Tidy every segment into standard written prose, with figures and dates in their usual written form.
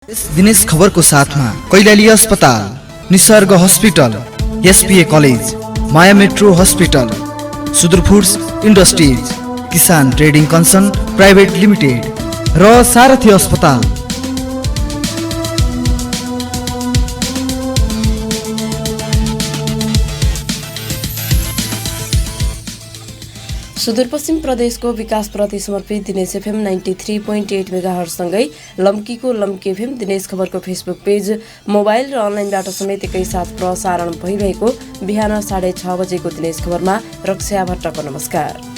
दिनेश खबरको साथमा कैलाली अस्पताल, निसर्ग हस्पिटल, एसपीए कलेज, माया मेट्रो हस्पिटल, सुदूर फूड्स इन्डस्ट्रिज, किसान ट्रेडिङ कन्सन प्राइभेट लिमिटेड र सारथी अस्पताल। सुदूरपश्चिम प्रदेशको विकासप्रति समर्पित दिनेश एफएम 93.8 मेगाहर्जसँगै लम्कीको लम्की एफएम दिनेश खबरको फेसबुक पेज, मोबाइल र अनलाइनबाट समेत एकैसाथ प्रसारण भइरहेको बिहान 6:30 बजेको दिनेश खबरमा रक्षा भट्टको नमस्कार।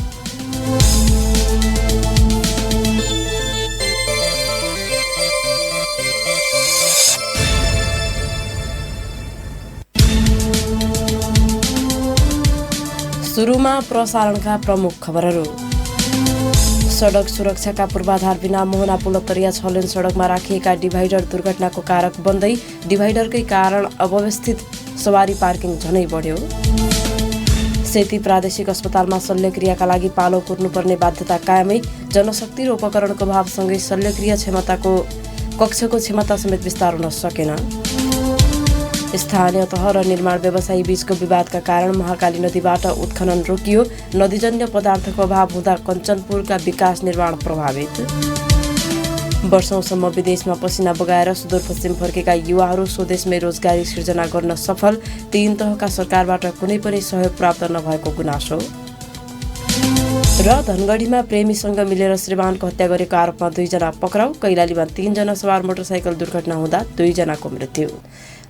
सुरुमा प्रसारणका प्रमुख खबरहरू। सडक सुरक्षाका पूर्वाधार बिना मोहना पुल उत्तरिया 6 लेन सडकमा राखिएका डिभाइडर दुर्घटनाको कारक बन्दै डिभाइडरकै कारण अव्यवस्थित सवारी पार्किङ झनै बढ्यो। सेती प्रादेशिक अस्पतालमा शल्यक्रियाका लागि पालो कुर्नुपर्ने बाध्यता कायमै, जनशक्ति र उपकरणको अभावसँगै शल्यक्रिया कक्षको क्षमता समेत विस्तार हुन सकेन। स्थानीय तह र निर्माण व्यवसायी बीचको विवादका कारण महाकाली नदीबाट उत्खनन रोकियो। नदीजन्य पदार्थको अभाव हुँदा कञ्चनपुरका विकास निर्माण प्रभावित। वर्षौंसम्म विदेशमा पसिना बगाएर सुदूरपश्चिम फर्केका युवाहरू स्वदेशमै रोजगारी सिर्जना गर्न सफल। 3 तहका सरकारबाट कुनै पनि सहयोग प्राप्त नभएको गुनासो। र धनगढीमा प्रेमीसँग मिलेर श्रीमानको हत्या गरेको आरोपमा 2 जना पक्राउ। कैलालीमा 3 जना सवार मोटरसाइकल दुर्घटना हुँदा 2 जनाको मृत्यु।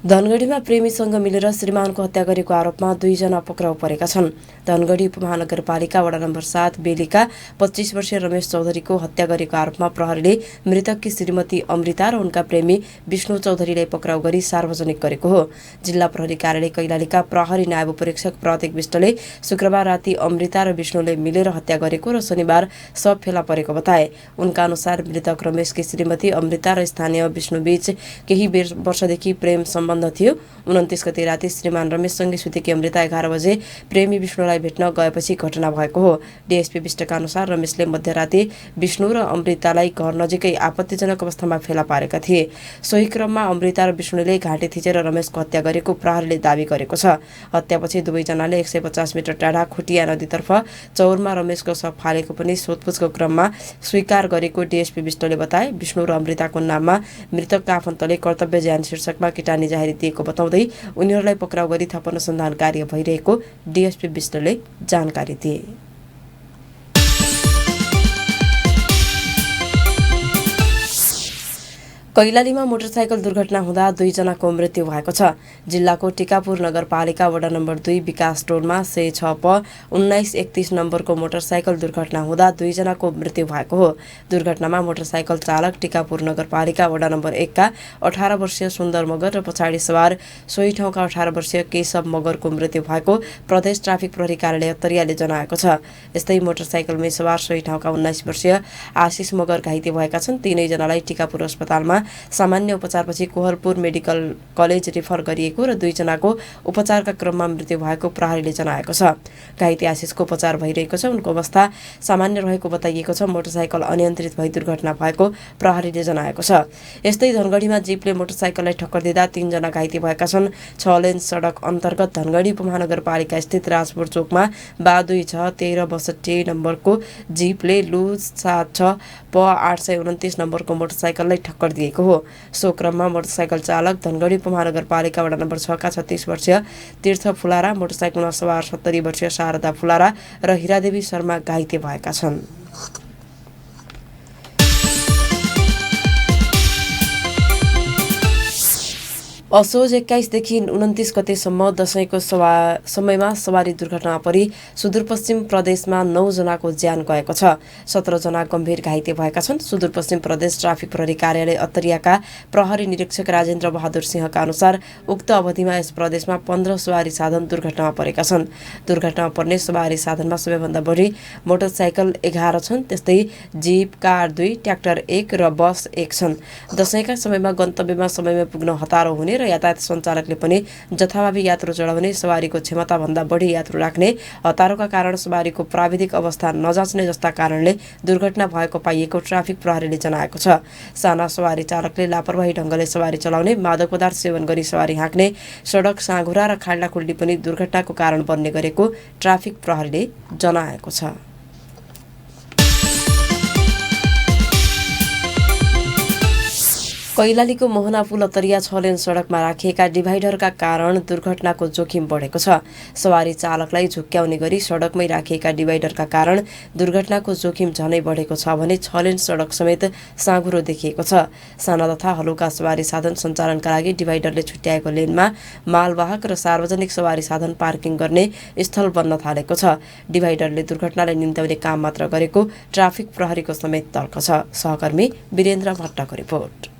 धनगढीमा प्रेमीसँग मिलेर श्रीमानको हत्या गरेको आरोपमा 2 जना पक्राउ परेका छन्। धनगढी उपमहानगरपालिका वडा नम्बर 7 बेलीका 25 वर्षीय रमेश चौधरीको हत्या गरेको आरोपमा प्रहरीले मृतककी श्रीमती अमृता र उनका प्रेमी विष्णु चौधरीलाई पक्राउ गरी सार्वजनिक गरेको हो। जिल्ला प्रहरी कार्यालय कैलालीका प्रहरी नायब उपरीक्षक प्रतीक विष्टले शुक्रबार राति अमृता र विष्णुले मिलेर हत्या गरेको र शनिबार शव फेला परेको बताए। उनका अनुसार मृतक रमेशकी श्रीमती अमृता र स्थानीय विष्णुबीच केही वर्षदेखि प्रेम सम्बन्ध थियो। 29 गते राति श्रीमान रमेशसँगै सुतेकी अमृता 11 बजे प्रेमी विष्णुलाई भेट्न गएपछि घटना भएको हो। डीएसपी विष्टका अनुसार रमेशले मध्यराति विष्णु र अमृतालाई घर नजिकै आपत्तिजनक अवस्थामा फेला पारेका थिए। सोही क्रममा अमृता र विष्णुले घाँटी थिचेर रमेशको हत्या गरेको प्रहरीले दावी गरेको छ। हत्यापछि दुवैजनाले 150 मिटर टाढा खुटिया नदीतर्फ चौरमा रमेशको शव फालेको पनि सोधपुछको क्रममा स्वीकार गरेको डीएसपी विष्टले बताए। विष्णु र अमृताको नाममा मृतकका आफन्तले कर्तव्य ज्यान शीर्षकमा किटानी जाहेरी दिएको बताउँदै उनीहरूलाई पक्राउ गरी थप अनुसन्धान कार्य भइरहेको डीएसपी विष्टले जानकारी दिए। कैलालीमा मोटरसाइकल दुर्घटना हुँदा 2 जनाको मृत्यु भएको छ। जिल्लाको टिकापुर नगरपालिका वडा नम्बर 2 विकास टोलमा 106 प 1931 नम्बरको मोटरसाइकल दुर्घटना हुँदा 2 जनाको मृत्यु भएको हो। दुर्घटनामा मोटरसाइकल चालक टिकापुर नगरपालिका वडा नम्बर 1 का 18 वर्षीय सुन्दर मगर र पछाडि सवार सोही ठाउँका 18 वर्षीय केशव मगरको मृत्यु भएको प्रदेश ट्राफिक प्रहरी कार्यालय उत्तरियाले जनाएको छ। यस्तै मोटरसाइकलमै सवार सोही ठाउँका 19 वर्षीय आशिष मगर घाइते भएका छन्। तीनैजनालाई टिकापुर अस्पतालमा सामान्य उपचारपछि कोहलपुर मेडिकल कलेज रेफर गरिएको र 2 जनाको उपचारका क्रममा मृत्यु भएको प्रहरीले जनाएको छ। घाइते आशिषको उपचार भइरहेको छ। उनको अवस्था सामान्य रहेको बताइएको छ। मोटरसाइकल अनियन्त्रित भई दुर्घटना भएको प्रहरीले जनाएको छ। यस्तै धनगढीमा जीपले मोटरसाइकललाई ठक्कर दिँदा 3 जना घाइते भएका छन्। 6 लेन सडक अन्तर्गत धनगढी उपमहानगरपालिका स्थित राजपुर चोकमा बा 1362 नम्बरको जीपले लु 76 प 829 नम्बरको मोटरसाइकललाई ठक्कर दिएको हो। सो क्रममा मोटरसाइकल चालक धनगढी उपमहानगरपालिका वडा नम्बर 6 का 36 वर्षीय तीर्थ फुलारा, मोटरसाइकलमा सवार 70 वर्षीय शारदा फुलारा र हिरादेवी शर्मा घाइते भएका छन्। असोज 21 देखि 29 गतेसम्म दशैंको समयमा सवारी दुर्घटनामा परि सुदूरपश्चिम प्रदेशमा 9 जनाको ज्यान गएको छ। 17 जना गम्भीर घाइते भएका छन्। सुदूरपश्चिम प्रदेश ट्राफिक प्रहरी कार्यालय अत्तरियाका प्रहरी निरीक्षक राजेन्द्र बहादुर सिंहका अनुसार उक्त अवधिमा यस प्रदेशमा 15 सवारी साधन दुर्घटनामा परेका छन्। दुर्घटनामा पर्ने सवारी साधनमा सबैभन्दा बढी मोटरसाइकल 11 छन्। त्यस्तै जीप, कार 2, ट्र्याक्टर 1 र बस 1 छन्। दशैंका समयमा गन्तव्यमा समयमा पुग्न हतारो हुने र यातायात सञ्चालकले पनि जथाभावी यात्रु चढाउने, सवारीको क्षमताभन्दा बढी यात्रु राख्ने, हतारोका कारण सवारीको प्राविधिक अवस्था नजाँच्ने जस्ता कारणले दुर्घटना भएको पाइएको ट्राफिक प्रहरीले जनाएको छ। साना सवारी चालकले लापरवाही ढङ्गले सवारी चलाउने, मादक पदार्थ सेवन गरी सवारी हाँक्ने, सडक साँघुरा र खाल्डाखुल्डी पनि दुर्घटनाको कारण बन्ने गरेको ट्राफिक प्रहरीले जनाएको छ। कैलालीको मोहना पुल अत्तरिया 6 लेन सडकमा राखिएका डिभाइडरका कारण दुर्घटनाको जोखिम बढेको छ। सवारी चालकलाई झुक्क्याउने गरी सडकमै राखिएका डिभाइडरका कारण दुर्घटनाको जोखिम झनै बढेको छ भने 6 लेन सडक समेत साँघुरो देखिएको छ। साना तथा हलुका सवारी साधन सञ्चालनका लागि डिभाइडरले छुट्याएको लेनमा मालवाहक र सार्वजनिक सवारी साधन पार्किङ गर्ने स्थल बन्न थालेको छ। डिभाइडरले दुर्घटनालाई निम्त्याउने काम मात्र गरेको ट्राफिक प्रहरीको समेत तर्क छ। सहकर्मी वीरेन्द्र भट्टको रिपोर्ट।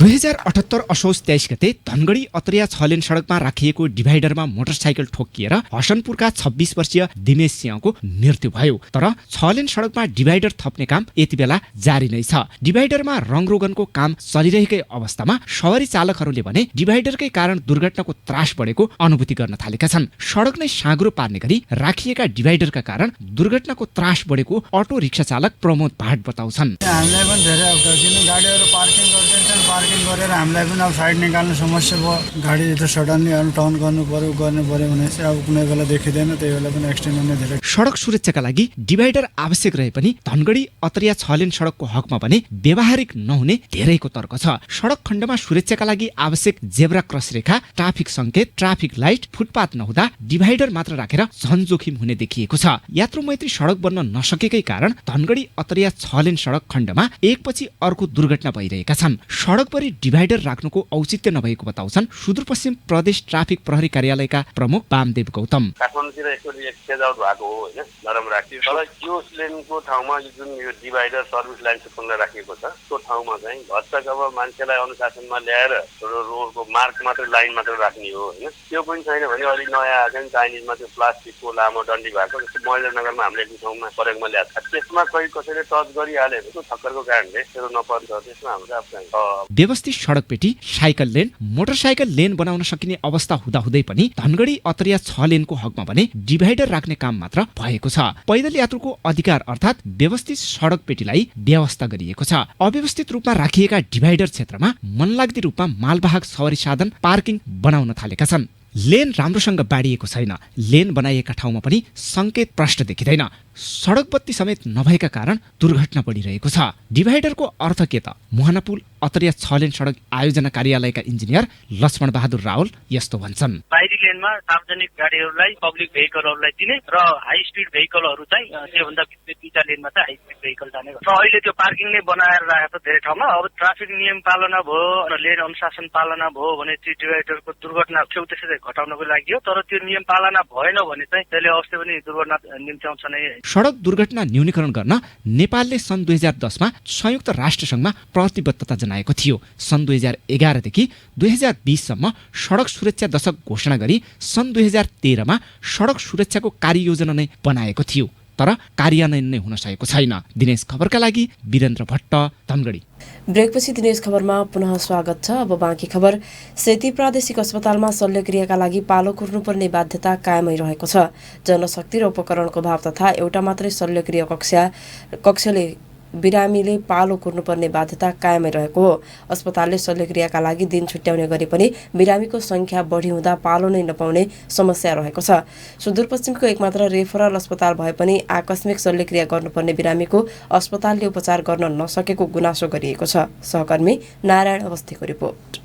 2078 असोज 23 गते धनगढी अत्तरिया 6 लेन सडकमा राखिएको डिभाइडरमा मोटरसाइकल ठोकिएर हसनपुरका 26 वर्षीय दिनेश सिंहको मृत्यु भयो। तर 6 लेन सडकमा डिभाइडर थप्ने काम यति बेला जारी नै छ। डिभाइडरमा रङरोगनको काम चलिरहेकै अवस्थामा सवारी चालकहरूले भने डिभाइडरकै कारण दुर्घटनाको त्रास बढेको अनुभूति गर्न थालेका छन्। सडक नै साँघुरो पार्ने गरी राखिएका डिभाइडरका कारण दुर्घटनाको त्रास बढेको अटो रिक्सा चालक प्रमोद भाट बताउँछन्। हामीलाई पनि धेरै अप्ठ्यारो, गाडीहरू पार्किङ गरिदिन्छन्, पार्किङ गरेर हामीलाई पनि अब साइड निकाल्नु समस्या भयो। गाडी त सडनली टर्न गर्नु पर्यो भने चाहिँ अब कुनै बेला देखिँदैन, त्यही बेला पनि एक्सिडेन्ट हुने धेरै। सडक सुरक्षाका लागि डिभाइडर आवश्यक रहे पनि धनगढी अत्तरिया 6 लेन सडकको हकमा भने व्यावहारिक नहुने धेरैको तर्क छ। सडक खण्डमा सुरक्षाका लागि आवश्यक जेब्रा क्रस रेखा, ट्राफिक संकेत, ट्राफिक लाइट, फुटपाथ नहुँदा डिभाइडर मात्र राखेर झन जोखिम हुने देखिएको छ। यात्रु मैत्री सडक बन्न नसकेकै कारण धनगढी अत्तरिया 6 लेन सडक खण्डमा एकपछि अर्को दुर्घटना भइरहेका छन्। सडकभरि डिभाइडर राख्नुको औचित्य नभएको बताउँछन् सुदूरपश्चिम प्रदेश ट्राफिक प्रहरी कार्यालयका प्रमुख वामदेव गौतम। काठमाडौँतिर एकचोटि फेज आउट भएको हो हैन, नरम राखियो। तर यो लेनको ठाउँमा जुन यो डिभाइडर सर्भिस लाइन सुकुनलाई राखिएको छ त्यो ठाउँमा चाहिँ घटक अब मान्छेलाई अनुशासनमा ल्याएर रोडको मार्क मात्र लाइन मात्र राख्ने हो हैन। त्यो पनि छैन भने अलि नयाँ आएको चाइनिजमा त्यो प्लास्टिकको लामो डन्डी भएको जस्तो महेन्द्रनगरमा हामीले एक ठाउँमा प्रयोगमा ल्याएको छ। त्यसमा कोही कसैले टच गरिहाल्यो भने त्यो ठक्करको कारणले त्यो नपर्छ। त्यसमा हाम्रो आफ्नो व्यवस्थित सडक पेटी, साइकल लेन, मोटरसाइकल लेन बनाउन सकिने अवस्था हुँदाहुँदै पनि धनगढी अत्तरिया 6 लेनको हकमा भने डिभाइडर राख्ने काम मात्र भएको छ। पैदल यात्रुको अधिकार अर्थात् व्यवस्थित सडक पेटीलाई व्यवस्था गरिएको छ। अव्यवस्थित रूपमा राखिएका डिभाइडर क्षेत्रमा मनलाग्दी रूपमा मालवाहक सवारी साधन पार्किङ बनाउन थालेका छन्। लेन राम्रोसँग बाडिएको छैन। लेन बनाइएका ठाउँमा पनि संकेत प्रष्ट देखिँदैन। सडक बत्ती समेत नभएका कारण दुर्घटना बढिरहेको छ। डिभाइडरको अर्थ के त? मोहना पुल अत्तरिया 6 लेन सडक आयोजना कार्यालयका इन्जिनियर लक्ष्मण बहादुर रावल यस्तो भन्छन्। बाहिरी लेनमा सार्वजनिक गाडीहरूलाई, पब्लिक भेहिकलहरूलाई दिने र हाई स्पिड भेहिकलहरू चाहिँ त्योभन्दा दुईटा लेनमा चाहिँ हाई स्पिड भेहिकल जाने गर्छ। अहिले त्यो पार्किङ नै बनाएर राखेको छ धेरै ठाउँमा। अब ट्राफिक नियम पालना भयो र लेन अनुशासन पालना भयो भने त्यो डिभाइडरको दुर्घटना उद्देश्य चाहिँ घटाउनको लागि हो। तर त्यो नियम पालना भएन भने चाहिँ त्यसले अवश्य पनि दुर्घटना निम्त्याउँछ नै। सडक दुर्घटना न्यूनीकरण गर्न नेपालले सन् 2010 मा संयुक्त राष्ट्रसङ्घमा प्रतिबद्धता जनाएको थियो। सन् 2011 देखि 2020 सम्म सडक सुरक्षा दशक घोषणा गरी सन् 2013 मा सडक सुरक्षाको कार्ययोजना नै बनाएको थियो। तर कार्यान्वयन नै हुन सकेको छैन। दिनेश खबरका लागि वीरेन्द्र भट्ट, धनगढी। ब्रेकपछि दिनेश खबरमा पुनः स्वागत छ। अब बाँकी खबर। सेती प्रादेशिक अस्पतालमा शल्यक्रियाका लागि पालो कुर्नुपर्ने बाध्यता कायमै रहेको छ। जनशक्ति र उपकरणको अभाव तथा एउटा मात्रै शल्यक्रिया कक्षले बिरामीले पालो कुर्नुपर्ने बाध्यता कायमै रहेको हो। अस्पतालले शल्यक्रियाका लागि दिन छुट्याउने गरे पनि बिरामीको संख्या बढी हुँदा पालो नै नपाउने समस्या रहेको छ। सुदूरपश्चिमको एकमात्र रेफरल अस्पताल भए पनि आकस्मिक शल्यक्रिया गर्नुपर्ने बिरामीको अस्पतालले उपचार गर्न नसकेको गुनासो गरिएको छ। सहकर्मी नारायण अवस्थीको रिपोर्ट।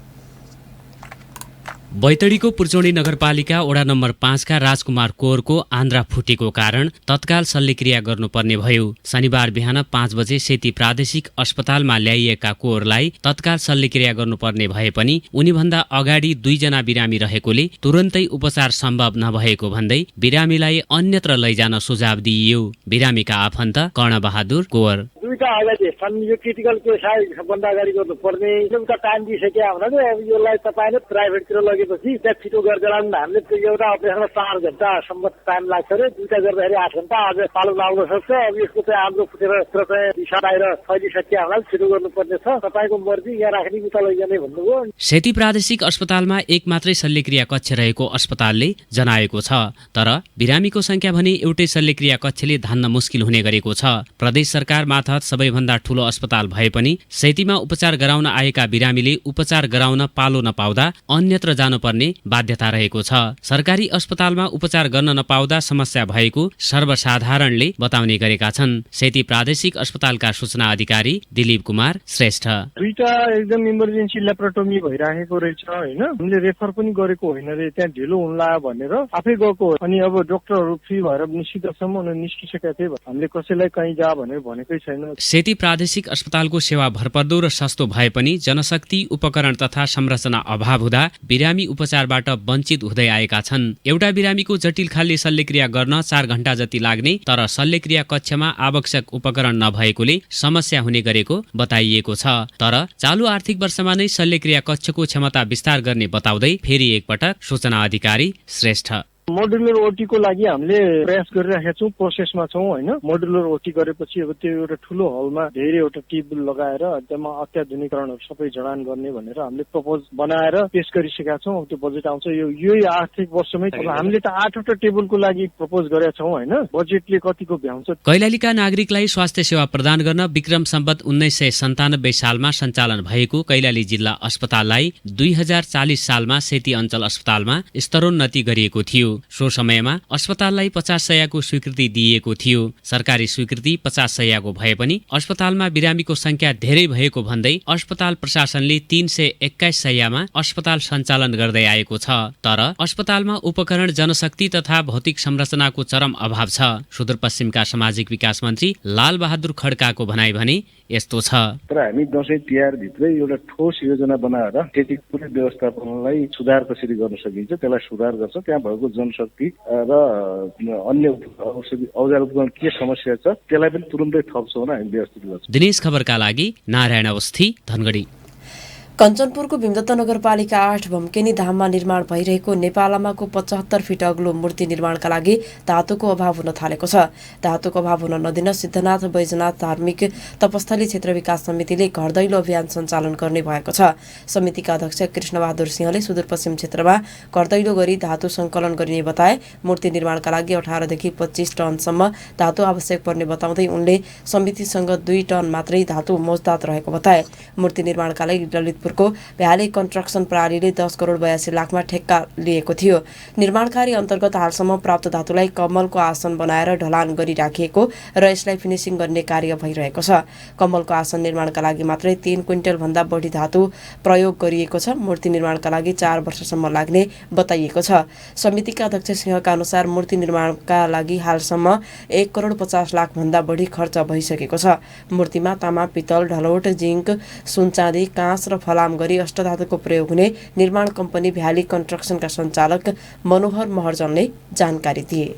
बैतडीको पुर्चौडी नगरपालिका वडा नम्बर 5 का राजकुमार कोरको आन्द्रा फुटेको कारण तत्काल शल्यक्रिया गर्नुपर्ने भयो। शनिबार बिहान 5 बजे सेती प्रादेशिक अस्पतालमा ल्याइएका कोरलाई तत्काल शल्यक्रिया गर्नुपर्ने भए पनि उनीभन्दा अगाडि 2 जना बिरामी रहेकोले तुरन्तै उपचार सम्भव नभएको भन्दै बिरामीलाई अन्यत्र लैजान सुझाव दिइयो। बिरामीका आफन्त कर्णबहादुर कोवर: दुईटा अगाडि छन् यो क्रिटिकल केस सबभन्दा अगाडि गर्नुपर्ने एउटा टाइम दिइसक्यो हुनाले अब यसलाई तपाईँले प्राइभेटतिर लगेपछि त्यहाँ छिटो गरेर हामीले एउटा अपरेसनमा 4 घण्टासम्म टाइम लाग्छ रे दुईटा गर्दाखेरि 8 घण्टा अझ पालो लाउन सक्छ अब यसको चाहिँ हाम्रो फुटेर चाहिँ दिशा बाहिर फैलिसक्यो हुनाले छिटो गर्नुपर्ने छ तपाईँको मर्जी यहाँ राख्ने उता लैजाने भन्नुभयो। सेती प्रादेशिक अस्पतालमा एक मात्रै शल्यक्रिया कक्ष रहेको अस्पतालले जनाएको छ तर बिरामीको संख्या भने एउटै शल्यक्रिया कक्षले धान्न मुस्किल हुने गरेको छ। प्रदेश सरकार मार्फत सबैभन्दा ठूलो अस्पताल भए पनि सेतीमा उपचार गराउन आएका बिरामीले उपचार गराउन पालो नपाउँदा अन्यत्र जानुपर्ने बाध्यता रहेको छ। सरकारी अस्पतालमा उपचार गर्न नपाउँदा समस्या भएको सर्वसाधारणले बताउने गरेका छन्। सेती प्रादेशिक अस्पतालका सूचना अधिकारी दिलीप कुमार श्रेष्ठ दुईटा एकदम इमर्जेन्सी ल्याप्रोटोमी भइराखेको रहेछ हैन, हामीले रेफर पनि गरेको होइन रे, त्यहाँ ढिलो हुन्ला भनेर आफै गएको अनि अब डाक्टरहरू फ्री भएर निस्किँदासम्म निस्किसकेका थिए, हामीले कसैलाई कहीँ जा भनेर भनेकै छैन। सेती प्रादेशिक अस्पतालको सेवा भरपर्दो र सस्तो भए पनि जनशक्ति उपकरण तथा संरचना अभाव हुँदा बिरामी उपचारबाट वञ्चित हुँदै आएका छन्। एउटा बिरामीको जटिल खालले शल्यक्रिया गर्न 4 घण्टा जति लाग्ने तर शल्यक्रिया कक्षमा आवश्यक उपकरण नभएकोले समस्या हुने गरेको बताइएको छ। तर चालु आर्थिक वर्षमा नै शल्यक्रिया कक्षको क्षमता विस्तार गर्ने बताउँदै फेरि एकपटक सूचना अधिकारी श्रेष्ठ मोडुलर ओटीको लागि हामीले प्रयास गरिरहेका छौँ, प्रोसेसमा छौँ हैन। मोडुलर ओटी गरेपछि अब त्यो एउटा ठुलो हलमा धेरैवटा टेबल लगाएर त्यसमा अत्याधुनिकीकरणहरू सबै जडान गर्ने भनेर हामीले प्रपोज बनाएर पेश गरिसकेका छौँ। त्यो बजेट आउँछ यही आर्थिक वर्षमै। अब हामीले त 8वटा टेबलको लागि प्रपोज गरेका छौँ हैन, बजेटले कतिको भ्याउँछ। कैलालीका नागरिकलाई स्वास्थ्य सेवा प्रदान गर्न विक्रम सम्वत 1997 सालमा सञ्चालन भएको कैलाली जिल्ला अस्पताललाई 2040 सालमा सेती अञ्चल अस्पतालमा स्तरोन्नति गरिएको थियो। सो समयमा अस्पताललाई 50 शय्याको स्वीकृति दिइएको थियो। सरकारी स्वीकृति 50 शय्याको भए पनि अस्पतालमा बिरामीको संख्या धेरै भएको भन्दै अस्पताल प्रशासनले 321 शय्यामा अस्पताल सञ्चालन गर्दै आएको छ। तर अस्पतालमा उपकरण, जनशक्ति तथा भौतिक संरचनाको चरम अभाव छ। सुदूरपश्चिमका सामाजिक विकास मन्त्री लाल बहादुर खड्काको भनाइ भने यस्तो छ। तर हामी दशैं तिहार भित्रै एउटा ठोस योजना बनाएर त्यति पुरै व्यवस्थापनलाई सुधार कसरी गर्न सकिन्छ त्यसलाई सुधार गर्छ। त्यहाँ भएको जनशक्ति र अन्य औजार उपकरण के समस्या छ त्यसलाई पनि तुरुन्तै थप्छौँ र हामी व्यवस्थित गर्छौँ। दिनेश खबरका लागि नारायण अवस्थी, धनगढी। कञ्चनपुरको भीमदत्त नगरपालिका 8 भम्केनी धाममा निर्माण भइरहेको नेपालमाको 75 फिट अग्लो मूर्ति निर्माणका लागि धातुको अभाव हुन थालेको छ। धातुको अभाव हुन नदिन सिद्धनाथ बैजनाथ धार्मिक तपस्थली क्षेत्र विकास समितिले घर दैलो अभियान सञ्चालन गर्ने भएको छ। समितिका अध्यक्ष कृष्णबहादुर सिंहले सुदूरपश्चिम क्षेत्रमा घर दैलो गरी धातु सङ्कलन गरिने बताए। मूर्ति निर्माणका लागि 18 देखि 25 टनसम्म धातु आवश्यक पर्ने बताउँदै उनले समितिसँग 2 टन मात्रै धातु मौजदात रहेको बताए। मूर्ति निर्माणका लागि ललितपुर को भ्याली कन्स्ट्रक्सन प्रणालीले 10 करोड 82 लाखमा ठेक्का लिएको थियो। निर्माण कार्य अन्तर्गत हालसम्म प्राप्त धातुलाई कमलको आसन बनाएर ढलान गरिराखिएको र यसलाई फिनिसिङ गर्ने कार्य भइरहेको छ। कमलको आसन निर्माणका लागि मात्रै 3 क्विन्टल भन्दा बढी धातु प्रयोग गरिएको छ। मूर्ति निर्माणका लागि 4 वर्षसम्म लाग्ने बताइएको छ। समितिका अध्यक्ष सिंहका अनुसार मूर्ति निर्माणका लागि हालसम्म 1 करोड 50 लाख भन्दा बढी खर्च भइसकेको छ। मूर्तिमा तामा, पितल, ढलोट, जिङ्क, सुन, चाँदी, काँस र फलाम गरी अष्टधातुको प्रयोग हुने निर्माण कम्पनी भ्याली कन्स्ट्रक्सनका सञ्चालक मनोहर महर्जनले जानकारी दिए।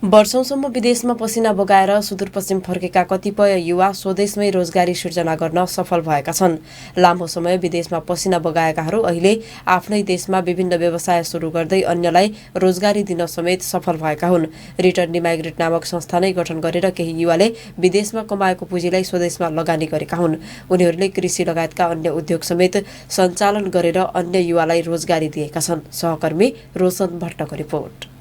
वर्षौंसम्म विदेशमा पसिना बगाएर सुदूरपश्चिम फर्केका कतिपय युवा स्वदेशमै रोजगारी सिर्जना गर्न सफल भएका छन्। लामो समय विदेशमा पसिना बगाएकाहरू अहिले आफ्नै देशमा विभिन्न व्यवसाय सुरु गर्दै अन्यलाई रोजगारी दिन समेत सफल भएका हुन्। रिटर्न माइग्रेट नामक संस्था नै गठन गरेर केही युवाले विदेशमा कमाएको पुँजीलाई स्वदेशमा लगानी गरेका हुन्। उनीहरूले कृषि लगायतका अन्य उद्योग समेत सञ्चालन गरेर अन्य युवालाई रोजगारी दिएका छन्। सहकर्मी रोशन भट्टको रिपोर्ट।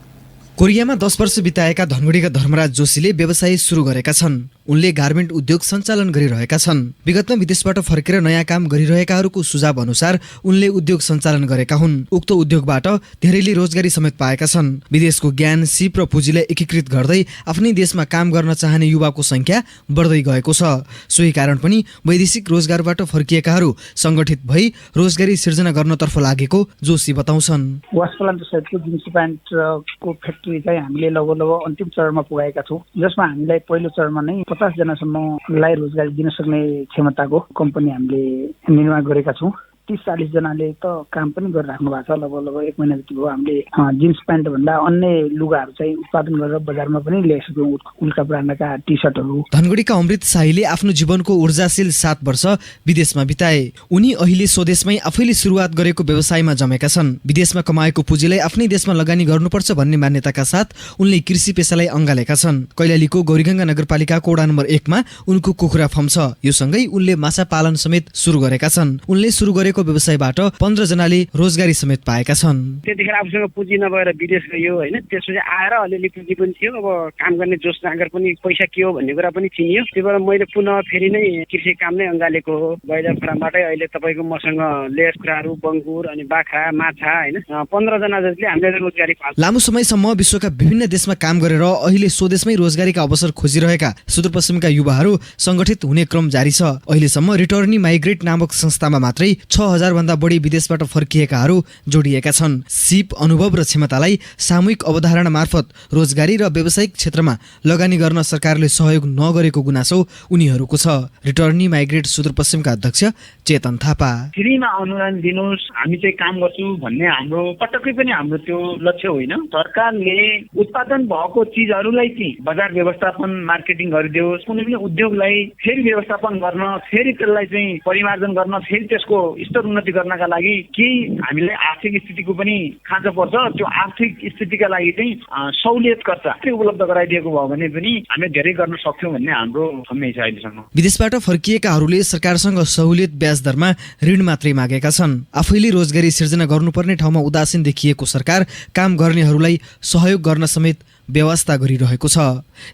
कोरियामा 10 वर्ष बिताएका धनगढीका धर्मराज जोशीले व्यवसाय सुरु गरेका छन्। उनले गार्मेन्ट उद्योग सञ्चालन गरिरहेका छन्। विगतमा विदेशबाट फर्केर नयाँ काम गरिरहेकाहरूको सुझाव अनुसार उनले उद्योग सञ्चालन गरेका हुन्। उक्त उद्योगबाट धेरैले रोजगारी समेत पाएका छन्। विदेशको ज्ञान, सिप र पुँजीलाई एकीकृत गर्दै आफ्नै देशमा काम गर्न चाहने युवाको संख्या बढ्दै गएको छ। सोही कारण पनि वैदेशिक रोजगारबाट फर्किएकाहरू संगठित भई रोजगारी सिर्जना गर्नतर्फ लागेको जोशी बताउँछन्। वासपलान्तसहितको जिन्स प्यान्टको फ्याक्ट्री चाहिँ हामीले लगभग अन्तिम चरणमा पुगाएका छौँ, जसमा हामीलाई पहिलो चरणमा नै 50 जनासम्मलाई रोजगारी दिन सक्ने क्षमताको कम्पनी हामीले निर्माण गरेका छौँ। 30-40 जनाले त काम पनि गरिराख्नु भएको छ। लगभग 1 महिना जति भयो। हामीले जिन्स प्यान्ट भन्दा अन्य लुगाहरू चाहिँ उत्पादन गरेर बजारमा पनि ल्याइसक्यौँ। उल्का ब्रान्डका टी सर्टहरू। धनगढीका अमृत शाहीले आफ्नो जीवनको ऊर्जाशील 7 वर्ष विदेशमा बिताए। उनी अहिले स्वदेशमै आफैले सुरुवात गरेको व्यवसायमा जमेका छन्। विदेशमा कमाएको पुँजीलाई आफ्नै देशमा लगानी गर्नुपर्छ भन्ने मान्यताका साथ उनले कृषि पेसालाई अँगालेका छन्। कैलालीको गौरीगङ्गा नगरपालिकाको वडा नम्बर 1 मा उनको कुखुरा फर्म छ। यो सँगै उनले माछा पालन समेत सुरु गरेका छन्। उनले सुरु गरेको व्यवसायबाट 15 जनाले रोजगारी समेत पाएका छन्। त्यतिखेर आफूसँग पुँजी नभएर विदेश गयो हैन, त्यसपछि आएर अलिअलि पुँजी पनि थियो। अब काम गर्ने जोस जाँगर पनि पैसा के हो भन्ने कुरा पनि चिनियो। त्यही भएर मैले पुनः फेरि नै कृषि काम नै अँगालेको हो। बाहिर फार्मबाटै अहिले तपाईँको मसँग लेस कुखुराहरू, बङ्गुर अनि बाख्रा, माछा हैन 15 जना जतिले हामीले रोजगारी पाएको। लामो समयसम्म विश्वका विभिन्न देशमा काम गरेर अहिले स्वदेशमै रोजगारीका अवसर खोजिरहेका सुदूरपश्चिमका युवाहरू संगठित हुने क्रम जारी छ। अहिलेसम्म रिटर्नी माइग्रेट नामक संस्थामा मात्रै 6000 भन्दा बढी विदेशबाट फर्किएकाहरू जोडिएका छन्। सिप, अनुभव र क्षमतालाई सामूहिक अवधारणा मार्फत रोजगारी र व्यावसायिक क्षेत्रमा लगानी गर्न सरकारले सहयोग नगरेको गुनासो उनीहरूको छ। रिटर्नी माइग्रेट सुदूरपश्चिमका अध्यक्ष चेतन थापा। फ्रीमा अनुदान दिनुस्, हामी चाहिँ काम गर्छौँ भन्ने हाम्रो पटक्कै पनि हाम्रो त्यो लक्ष्य होइन। सरकारले उत्पादन भएको चिजहरूलाई चाहिँ बजार व्यवस्थापन, मार्केटिङ गरिदियोस्। कुनै पनि उद्योगलाई फेरि व्यवस्थापन गर्न, फेरि त्यसलाई चाहिँ परिमार्जन गर्न, फेरि त्यसको स्तर उन्नति गर्नका लागि केही हामीलाई आर्थिक स्थितिको पनि खाँचो पर्छ। त्यो आर्थिक स्थितिका लागि चाहिँ सहुलियत कर्ता उपलब्ध गराइदिएको भयो भने पनि हामीले धेरै गर्न सक्छौँ भन्ने हाम्रो ठम्मै छ अहिलेसम्म। विदेशबाट फर्किएकाहरूले सरकारसँग सहुलियत ब्याज दरमा ऋण मात्रै मागेका छन्। आफैले रोजगारी सिर्जना गर्नुपर्ने ठाउँमा उदासीन देखिएको सरकार काम गर्नेहरूलाई सहयोग गर्न समेत व्यवस्था गरिरहेको छ।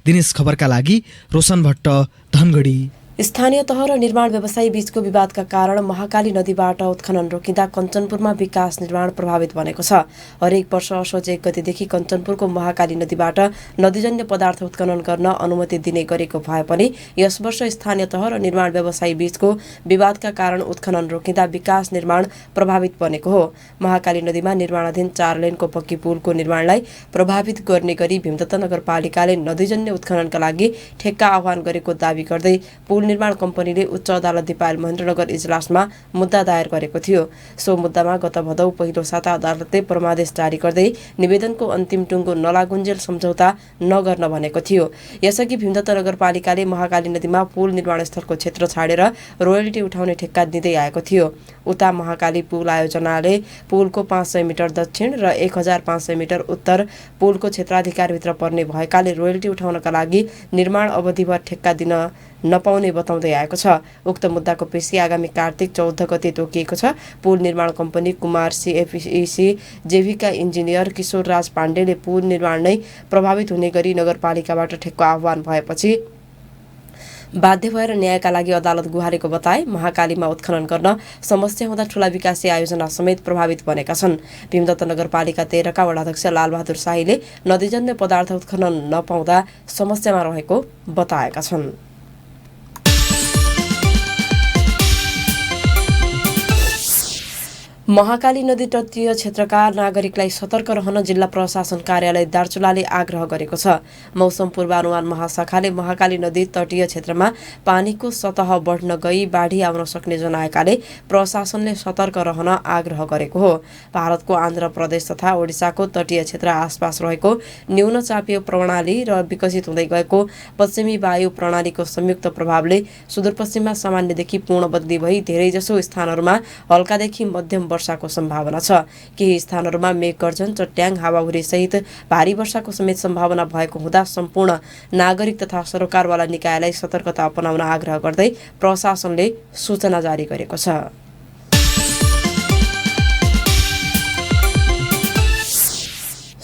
दिनेश खबरका लागि रोशन भट्ट, धनगढी। स्थानीय तह र निर्माण व्यवसायी बीचको विवादका कारण महाकाली नदीबाट उत्खनन रोकिँदा कञ्चनपुरमा विकास निर्माण प्रभावित बनेको छ। हरेक वर्ष असोज 1 गतेदेखि कञ्चनपुरको महाकाली नदीबाट नदीजन्य पदार्थ उत्खनन गर्न अनुमति दिने गरेको भए पनि यस वर्ष स्थानीय तह र निर्माण व्यवसायी बीचको विवादका कारण उत्खनन रोकिँदा विकास निर्माण प्रभावित बनेको हो। महाकाली नदीमा निर्माणाधीन 4 लेनको पक्की पुलको निर्माणलाई प्रभावित गर्ने गरी भीमदत्त नगरपालिकाले नदीजन्य उत्खननका लागि ठेक्का आह्वान गरेको दावी गर्दै पुल निर्माण कम्पनीले उच्च अदालत दिपायल महेन्द्रनगर इजलासमा मुद्दा दायर गरेको थियो। सो मुद्दामा गत भदौ पहिलो साता अदालतले परमादेश जारी गर्दै निवेदनको अन्तिम टुङ्गो नलागुन्जेल सम्झौता नगर्न भनेको थियो। यसअघि भीमदत्त नगरपालिकाले महाकाली नदीमा पुल निर्माणस्थलको क्षेत्र छाडेर रोयल्टी उठाउने ठेक्का दिँदै आएको थियो। उता महाकाली पुल आयोजनाले पुलको 500 मिटर दक्षिण र 1500 मिटर उत्तर पुलको क्षेत्राधिकारभित्र पर्ने भएकाले रोयल्टी उठाउनका लागि निर्माण अवधिभर ठेक्का दिन नपाउने बताउँदै आएको छ। उक्त मुद्दाको पेशी आगामी कार्तिक 14 गते तोकिएको छ। पुल निर्माण कम्पनी कुमार CFEC जेभिका इन्जिनियर किशोर राज पाण्डेले पुल निर्माण नै प्रभावित हुने गरी नगरपालिकाबाट ठेक्को आह्वान भएपछि बाध्य भएर न्यायका लागि अदालत गुहारेको बताए। महाकालीमा उत्खनन गर्न समस्या हुँदा ठूला विकासी आयोजना समेत प्रभावित बनेका छन्। भीमदत्त नगरपालिका 13 का वडाध्यक्ष लालबहादुर शाहीले नदीजन्य पदार्थ उत्खनन नपाउँदा समस्यामा रहेको बताएका छन्। महाकाली नदी तटीय क्षेत्रका नागरिकलाई सतर्क रहन जिल्ला प्रशासन कार्यालय दार्चुलाले आग्रह गरेको छ। मौसम पूर्वानुमान महाशाखाले महाकाली नदी तटीय क्षेत्रमा पानीको सतह बढ्न गई बाढी आउन सक्ने जनाएकाले प्रशासनले सतर्क रहन आग्रह गरेको हो। भारतको आन्ध्र प्रदेश तथा ओडिसाको तटीय क्षेत्र आसपास रहेको न्यून चापीय प्रणाली र विकसित हुँदै गएको पश्चिमी वायु प्रणालीको संयुक्त प्रभावले सुदूरपश्चिममा सामान्यदेखि पूर्ण बदली भई धेरैजसो स्थानहरूमा हल्कादेखि मध्यम वर्षाको सम्भावना छ। केही स्थानहरूमा मेघगर्जन, चट्याङ, हावाहुरी सहित भारी वर्षाको समेत सम्भावना भएको हुँदा सम्पूर्ण नागरिक तथा सरकारवाला निकायलाई सतर्कता अपनाउन आग्रह गर्दै प्रशासनले सूचना जारी गरेको छ।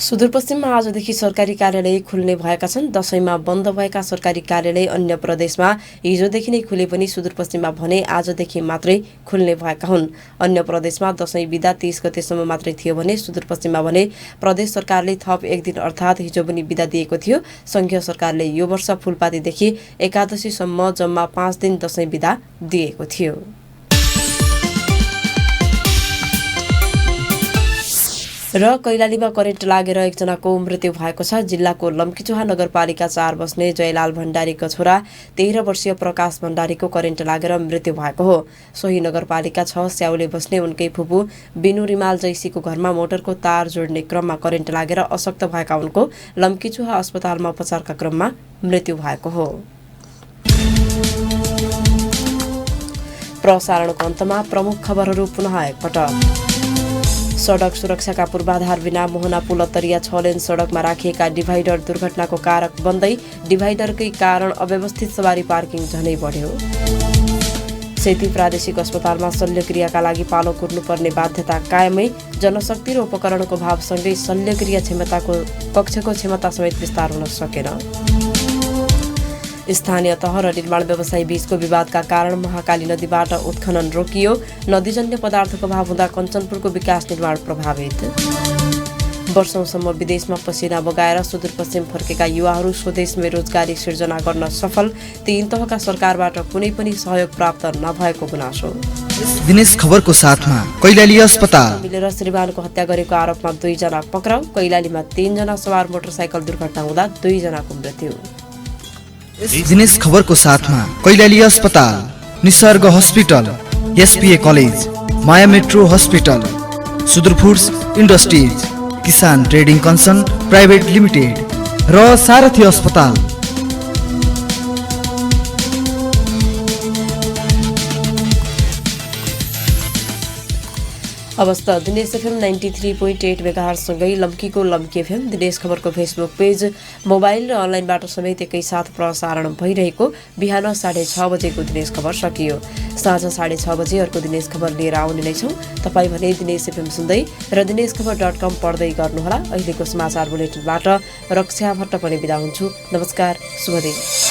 सुदूरपश्चिममा आजदेखि सरकारी कार्यालय खुल्ने भएका छन्। दशैंमा बन्द भएका सरकारी कार्यालय अन्य प्रदेशमा हिजोदेखि नै खुले पनि सुदूरपश्चिममा भने आजदेखि मात्रै खुल्ने भएका हुन्। अन्य प्रदेशमा दशैं बिदा 30 गतेसम्म मात्रै थियो भने सुदूरपश्चिममा भने प्रदेश सरकारले थप 1 दिन अर्थात् हिजो पनि बिदा दिएको थियो। संघीय सरकारले यो वर्ष फुलपातीदेखि एकादशीसम्म जम्मा 5 दिन दशैं बिदा दिएको थियो। र कैलालीमा करेन्ट लागेर एकजनाको मृत्यु भएको छ। जिल्लाको लम्कीचुहा नगरपालिका 4 बस्ने जयलाल भण्डारीको छोरा 13 वर्षीय प्रकाश भण्डारीको करेन्ट लागेर मृत्यु भएको हो। सोही नगरपालिका 6 स्याउले बस्ने उनकै फुपू बिनु रिमाल जैसीको घरमा मोटरको तार जोड्ने क्रममा करेन्ट लागेर अशक्त भएका उनको लम्कीचुहा अस्पतालमा उपचारका क्रममा मृत्यु भएको हो। प्रसारणको अन्तमा प्रमुख खबरहरू पुनः एकपटक। सडक सुरक्षाका पूर्वाधार बिना मोहना पुल अत्तरिया 6 लेन सडकमा राखिएका डिभाइडर दुर्घटनाको कारक बन्दै डिभाइडरकै कारण अव्यवस्थित सवारी पार्किङ झनै बढ्यो। सेती प्रादेशिक अस्पतालमा शल्यक्रियाका लागि पालो कुर्नुपर्ने बाध्यता कायमै। जनशक्ति र उपकरणको अभावसँगै शल्यक्रिया कक्षको क्षमता समेत विस्तार हुन सकेन। स्थानीय तह र निर्माण व्यवसायी बीचको विवादका कारण महाकाली नदीबाट उत्खनन रोकियो। नदीजन्य पदार्थको अभाव हुँदा कञ्चनपुरको विकास निर्माण प्रभावित। वर्षौंसम्म विदेशमा पसिना बगाएर सुदूरपश्चिम फर्केका युवाहरू स्वदेशमै रोजगारी सिर्जना गर्न सफल। 3 तहका सरकारबाट कुनै पनि सहयोग प्राप्त नभएको गुनासो। दिनेश खबरको साथमा कैलाली अस्पताल मिलेर श्रीमानको हत्या गरेको आरोपमा 2 जना पक्राउ। कैलालीमा 3 जना सवार मोटरसाइकल दुर्घटना हुँदा 2 जनाको मृत्यु। दिनेश खबरको साथमा कैलाली अस्पताल, निसर्ग हस्पिटल, एसपीए कलेज, माया मेट्रो हस्पिटल, सुदूर फुड्स इन्डस्ट्रिज, किसान ट्रेडिङ कन्सन प्राइभेट लिमिटेड र सारथी अस्पताल। अवस्था दिनेश एफएम 93.8 मेगाहर्जसँगै लम्कीको लम्की एफएम दिनेश खबरको फेसबुक पेज, मोबाइल र अनलाइनबाट समेत एकैसाथ प्रसारण भइरहेको बिहान 6:30 बजेको दिनेश खबर सकियो। साँझ 6:30 बजे अर्को दिनेश खबर लिएर आउने नै छौँ। तपाईँ भने दिनेश एफएम सुन्दै र दिनेशखबर.com पढ्दै गर्नुहोला। अहिलेको समाचार बुलेटिनबाट रक्षा भट्ट पनि बिदा हुन्छु। नमस्कार, शुभ दिन।